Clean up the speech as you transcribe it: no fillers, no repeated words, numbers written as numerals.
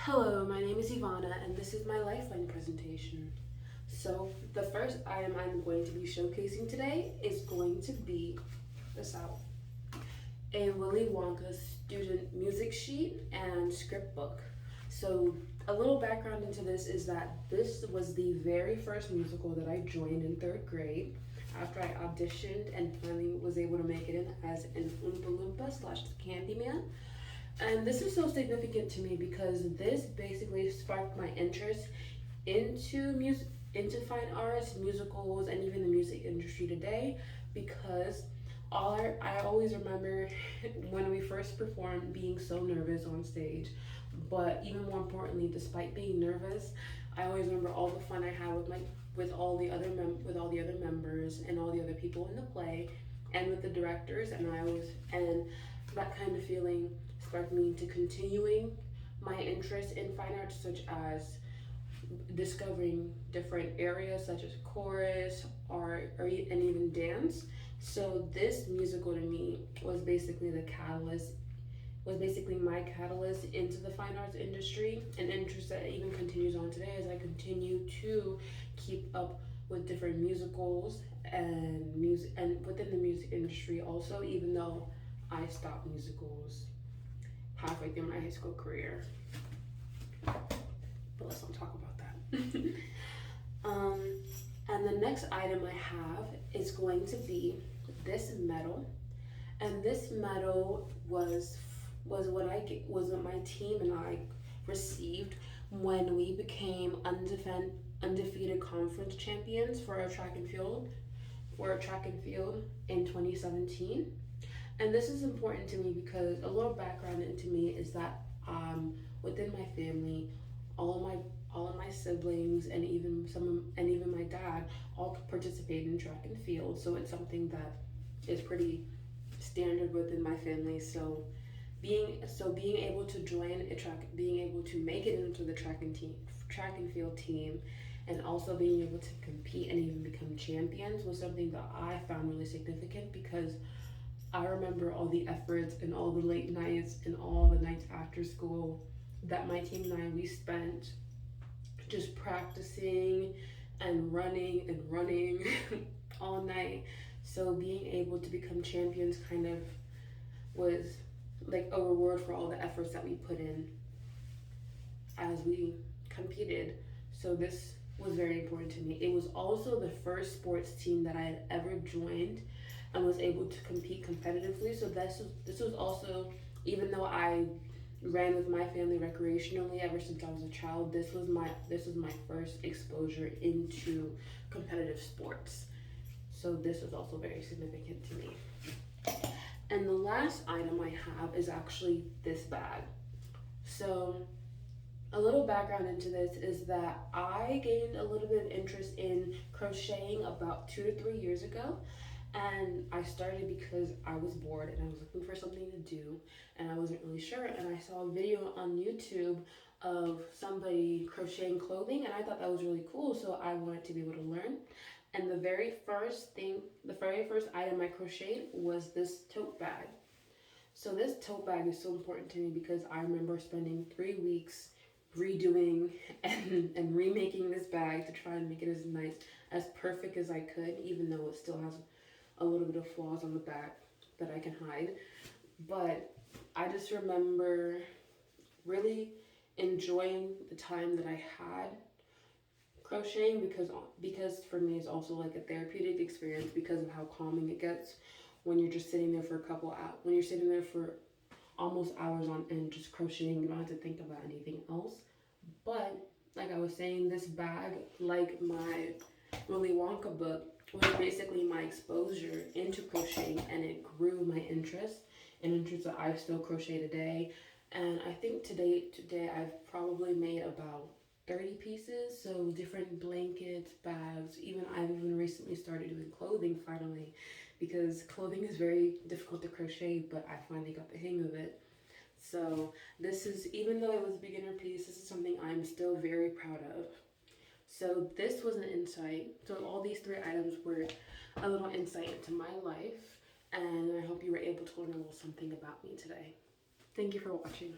Hello, my name is Ivana and this is my Lifeline presentation. So the first item I'm going to be showcasing today is going to be this out. A Willy Wonka student music sheet and script book. So a little background into this is that this was the very first musical that I joined in third grade after I auditioned and finally was able to make it in as an Oompa Loompa / Candyman. And this is so significant to me because this basically sparked my interest into music, into fine arts, musicals, and even the music industry today. Because I always remember when we first performed being so nervous on stage, but even more importantly, despite being nervous, I always remember all the fun I had with all the other members and all the other people in the play, and with the directors, and that kind of feeling sparked me to continuing my interest in fine arts, such as discovering different areas such as chorus, art, and even dance. So this musical to me was basically my catalyst into the fine arts industry, an interest that even continues on today as I continue to keep up with different musicals and music and within the music industry also, even though I stopped musicals halfway through my high school career. But let's not talk about that. And the next item I have is going to be this medal. And this medal was what my team and I received when we became undefeated conference champions for our track and field in 2017. And this is important to me because a little background into me is that within my family, all of my siblings and even my dad all participated in track and field. So it's something that is pretty standard within my family. So being able to join being able to make it into the track and field team, and also being able to compete and even become champions was something that I found really significant because I remember all the efforts and all the late nights and all the nights after school that my team and we spent just practicing and running all night. So being able to become champions kind of was like a reward for all the efforts that we put in as we competed. So this was very important to me. It was also the first sports team that I had ever joined and was able to compete competitively. So this was also, even though I ran with my family recreationally ever since I was a child, this was my first exposure into competitive sports. So this was also very significant to me. And the last item I have is actually this bag. So a little background into this is that I gained a little bit of interest in crocheting about 2 to 3 years ago. And I started because I was bored and I was looking for something to do and I wasn't really sure. And I saw a video on YouTube of somebody crocheting clothing and I thought that was really cool. So I wanted to be able to learn. And the very first item I crocheted was this tote bag. So this tote bag is so important to me because I remember spending 3 weeks redoing and remaking this bag to try and make it as perfect as I could, even though it still has a little bit of flaws on the back that I can hide. But I just remember really enjoying the time that I had crocheting because for me it's also like a therapeutic experience because of how calming it gets when you're just sitting there for when you're sitting there for almost hours on end just crocheting. You don't have to think about anything else. But like I was saying, this bag, like my Willy Wonka book, was basically my exposure into crocheting, and it grew my interest, an interest that I still crochet today. And I think today I've probably made about 30 pieces, so different blankets, bags, I've even recently started doing clothing finally, because clothing is very difficult to crochet, but I finally got the hang of it. So this is, even though it was a beginner piece, this is something I'm still very proud of. So this was an insight. So all these 3 items were a little insight into my life, and I hope you were able to learn a little something about me today. Thank you for watching.